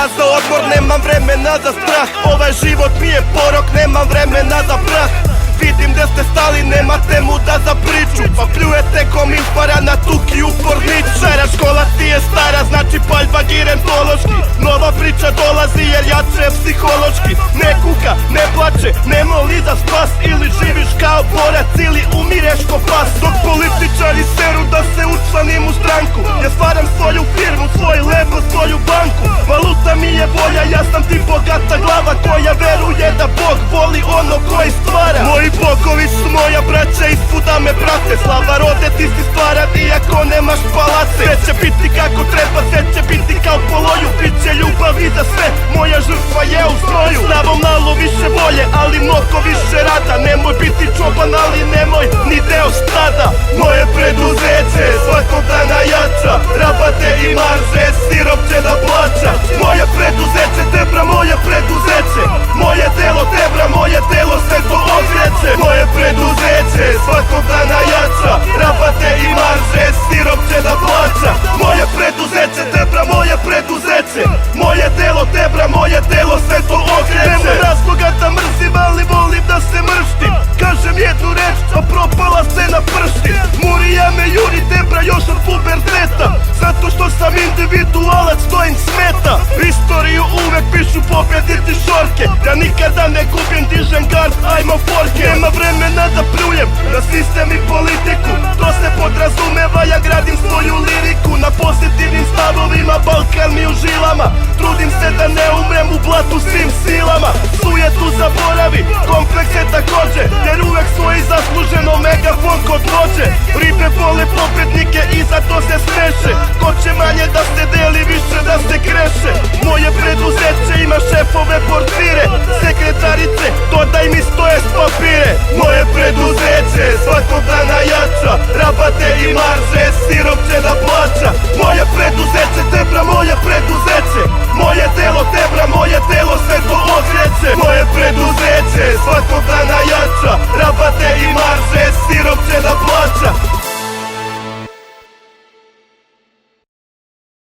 vremena za odmor, nemam vremena za strah. Ovaj život mi je porok, nemam vremena za prah. Vidim gde ste stali, nemate muda za priču, pa pljujete ko milfara na tuki upornicu. Stara škola ti je stara, znači paljba girentološki. Nova priča dolazi jer jače je psihološki. Ne kuka, ne plače, ne moli za spas. Ili živiš kao borac ili umireš ko pas. Dok političari seru da se učlanim u stranku, ja stvaram svoju firmu, svoj levo, svoju banku. Valuta mi je volja, ja sam ti bogata glava koja veruje da Bog voli ono koji stvara. Moji bogovi su moja braća, ispuda me prate. Slava rode ti si stvara, iako nemaš palace. Sve će biti kako treba, sve će biti kao po loju. Biće ljubavi za sve, moja žrtva je u znoju. Snavom malo više volje, ali mnogo više rada. Nemoj biti čoban, ali nemoj ni deo stada. Moje preduzeće svakog dana jača, rabate i marže, sirop će da plaća. Moje preduzeće, tebra, moje preduzeće. Moje telo, tebra, moje telo, sve to okreće. Moje preduzeće svakog dana jača, rabate i marže, sirop će da plaća. Moje preduzeće, tebra, moje preduzeće. Moje telo, tebra, moje telo, sve to okreće. Nema razloga da mrzim, ali volim da se mrštim. Kažem jednu reč, a propala se na pršti. Murija me juri, tebra, još od puberteta. Zato što sam individualac, to im smeta. Istoriju uvek pišu pobjediti šorke. Ja nikada ne gubim, dižem gard, ajmo forke. Nema vremena da pljujem na sistem i politiku, to se podrazumeva, ja gradim svoju liriku. Na pozitivnim stavovima, Balkan mi u žilama. Trudim se da ne umrem u blatu svim silama. Sujetu zaboravi, komplekse takođe, jer uvek svoji zasluženo megafon kod vođe. Ribe vole pobednike i zato se smeše. Ko će manje da se deli, više da se kreše. Moje preduzeće ima